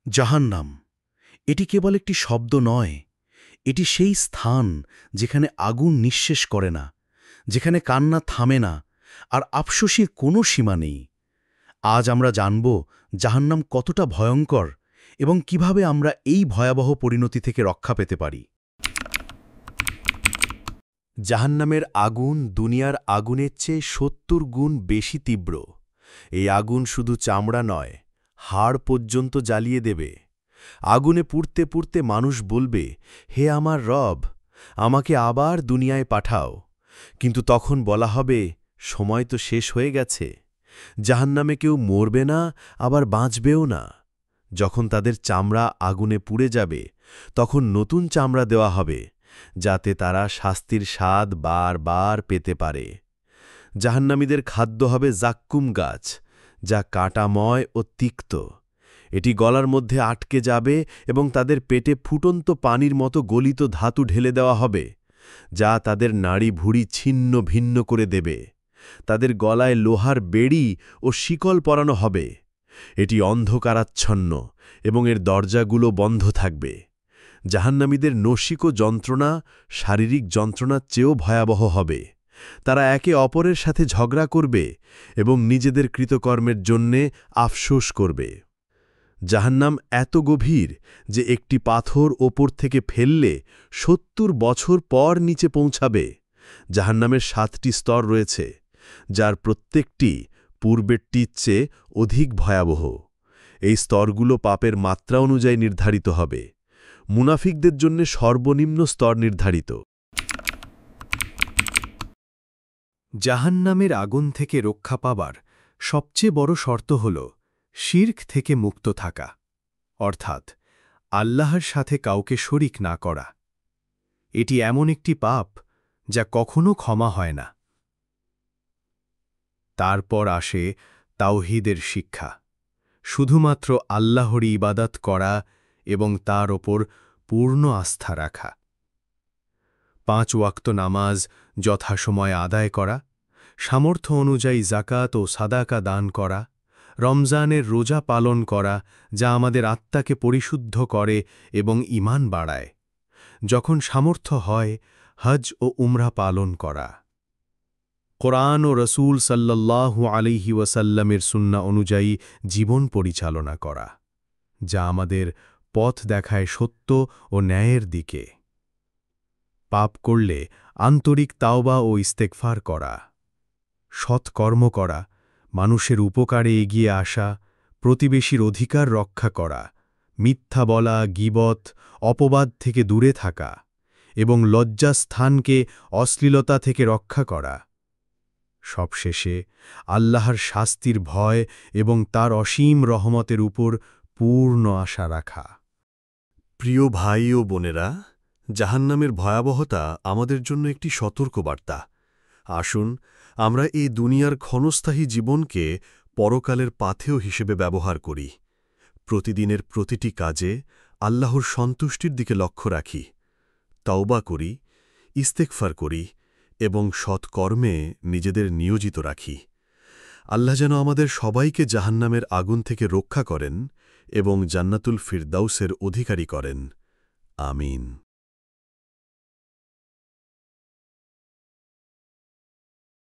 জাহান্নাম এটি কেবল একটি শব্দ নয়, এটি সেই স্থান যেখানে আগুন নিঃশেষ করে না, যেখানে কান্না থামে না, আর আফসোসের কোনো সীমা নেই। আজ আমরা জানব জাহান্নাম কতটা ভয়ঙ্কর এবং কিভাবে আমরা এই ভয়াবহ পরিণতি থেকে রক্ষা পেতে পারি। জাহান্নামের আগুন দুনিয়ার আগুনের চেয়ে ৭০ গুণ বেশি তীব্র। এই আগুন শুধু চামড়া নয়, হাড় পর্যন্ত জ্বালিয়ে দেবে। আগুনে পুড়তে পুড়তে মানুষ বলবে, হে আমার রব, আমাকে আবার দুনিয়ায় পাঠাও। কিন্তু তখন বলা হবে, সময় তো শেষ হয়ে গেছে। জাহান্নামে কেউ মরবে না, আবার বাঁচবেও না। যখন তাদের চামড়া আগুনে পুড়ে যাবে, তখন নতুন চামড়া দেওয়া হবে, যাতে তারা শাস্তির স্বাদ বারবার পেতে পারে। জাহান্নামীদের খাদ্য হবে জাক্কুম গাছ, যা কাঁটাময় ও তিক্ত। এটি গলার মধ্যে আটকে যাবে এবং তাদের পেটে ফুটন্ত পানির মতো গলিত ধাতু ঢেলে দেওয়া হবে, যা তাদের নাড়ি ভুঁড়ি ছিন্ন ভিন্ন করে দেবে। তাদের গলায় লোহার বেড়ি ও শিকল পরানো হবে। এটি অন্ধকারাচ্ছন্ন এবং এর দরজাগুলো বন্ধ থাকবে। জাহান্নামীদের নসিক যন্ত্রণা শারীরিক যন্ত্রণার চেয়েও ভয়াবহ হবে। তারা একে অপরের সাথে ঝগড়া করবে এবং নিজেদের কৃতকর্মের জন্যে আফসোস করবে। জাহান্নাম এত গভীর যে একটি পাথর ওপর থেকে ফেললে ৭০ বছর পর নিচে পৌঁছাবে। জাহান্নামের ৭টি স্তর রয়েছে, যার প্রত্যেকটি পূর্বেরটির চেয়ে অধিক ভয়াবহ। এই স্তরগুলো পাপের মাত্রা অনুযায়ী নির্ধারিত হবে। মুনাফিকদের জন্য সর্বনিম্ন স্তর নির্ধারিত। জাহান্নামের আগুন থেকে রক্ষা পাবার সবচেয়ে বড় শর্ত হল শিরক থেকে মুক্ত থাকা, অর্থাৎ আল্লাহর সাথে কাউকে শরিক না করা। এটি এমন একটি পাপ যা কখনো ক্ষমা হয় না। তারপর আসে তাওহীদের শিক্ষা, শুধুমাত্র আল্লাহরই ইবাদত করা এবং তার ওপর পূর্ণ আস্থা রাখা। ৫ ওয়াক্ত নামাজ যথাসময়ে আদায় করা, সামর্থ্য অনুযায়ী জাকাত ও সাদাকা দান করা, রমজানের রোজা পালন করা, যা আমাদের আত্মাকে পরিশুদ্ধ করে এবং ঈমান বাড়ায়। যখন সামর্থ্য হয়, হজ ও উমরা পালন করা। কোরআন ও রসূল সাল্লাল্লাহু আলাইহি ওয়াসাল্লামের সুন্নাহ অনুযায়ী জীবন পরিচালনা করা, যা আমাদের পথ দেখায় সত্য ও ন্যায়ের দিকে। পাপ করলে আন্তরিক তাওবা ও ইস্তেগফার করা, সৎকর্ম করা, মানুষের উপকারে এগিয়ে আসা, প্রতিবেশীর অধিকার রক্ষা করা, মিথ্যা বলা, গীবত, অপবাদ থেকে দূরে থাকা এবং লজ্জাস্থানকে অশ্লীলতা থেকে রক্ষা করা। সবশেষে আল্লাহর শাস্তির ভয় এবং তার অসীম রহমতের উপর পূর্ণ আশা রাখা। প্রিয় ভাই ও বোনেরা, জাহান্নামের ভয়াবহতা আমাদের জন্য একটি সতর্কবার্তা। আসুন আমরা এই দুনিয়ার ক্ষণস্থায়ী জীবনকে পরকালের পাথেয় হিসেবে ব্যবহার করি। প্রতিদিনের প্রতিটি কাজে আল্লাহর সন্তুষ্টির দিকে লক্ষ্য রাখি, তাওবা করি, ইস্তেগফার করি এবং সৎকর্মে নিজেদের নিয়োজিত রাখি। আল্লাহ যেন আমাদের সবাইকে জাহান্নামের আগুন থেকে রক্ষা করেন এবং জান্নাতুল ফিরদাউসের অধিকারী করেন। আমিন।